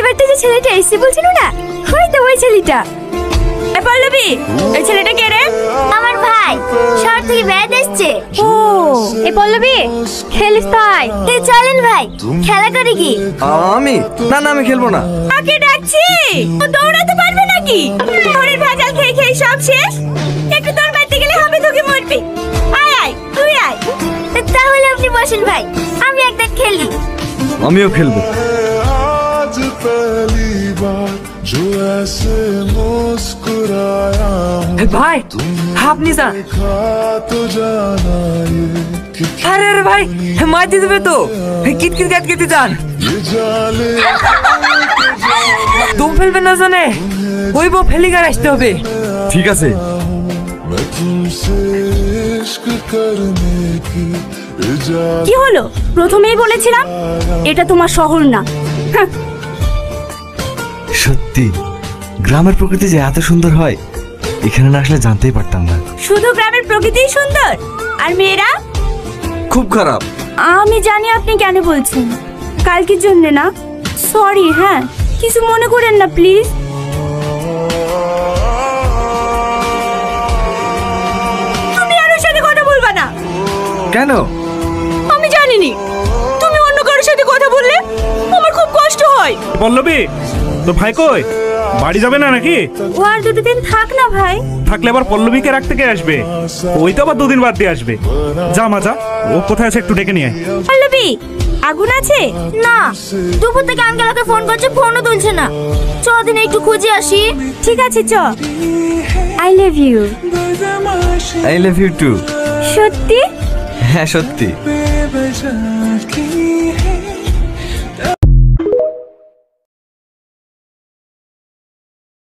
বাড়িতে যে ছেলেটা এসে বলছিল না, হয়তো ওই ছেলেটা। পল্লবী, এই ছেলেটা কে রে? আমার ভাই শহর থেকে বেড়াতে এসছে। ও, এই পল্লবী খেলিস তাই? চলেন ভাই, খেলা করি কি? আমি না আমি খেলবো না। কাকে ডাকছি? ও দৌড়াতে পারবে নাকি? ঘরের ভেজাল খেয়ে খেয়ে সব শেষ। একটু দৌড় মারতে গেলে হবে তোকে মরবে। আয় আয়, তুই আয়। তাহলে আপনি বসেন ভাই, আমি একদম খেলি। আমিও খেলবো। आज पहली बार जो ऐसे मुस्कुराया ভাই আপনি যান। तो जाना ये कि আরে আরে ভাই, মারতে দেবে তো। কিতকিত গাত কেটে যান। ये जाले তুম ফেলবে না জানে, ওই বউ ফেলি গার আসতে হবে। ঠিক আছে। मैं तुमसे इश्क करने की इजाजत কি হলো? প্রথমেই বলেছিলাম এটা তোমার শহর না। সত্যি গ্রামের প্রকৃতি যে এত সুন্দর হয়, এখানে না আসলে জানতেই পারতাম না। শুধু গ্রামের প্রকৃতিই সুন্দর, আর মেয়েরা? খুব খারাপ। আমি জানি আপনি কেন বলছেন, কালকের জন্য না। সরি, হ্যাঁ, কিছু মনে করেন না প্লিজ। তুমি আর ওর সাথে কথা বলবা না। কেন? আমি জানিনি, তুমি অন্য কারোর সাথে কথা বললে আমার খুব কষ্ট হয়। পল্লবী, তো ভাই কই? বাড়ি যাবে না নাকি? ও আর দুদিন থাক না ভাই। থাকলে আবার পল্লবীকে রাখতে কে আসবে? ওই তো আবার দুদিন বাদ দিয়ে আসবে। যা মা যা, ও কোথায় আছে একটু ডেকে নিয়ে আয়। পল্লবী, আগুন আছে? না, দুপুর থেকে আঙ্কেলকে ফোন করছে, ফোনও তুলছে না। দিন একটু খুঁজে আসি। ঠিক আছে, চ। I love you. I love you too. সত্যি? হ্যাঁ সত্যি।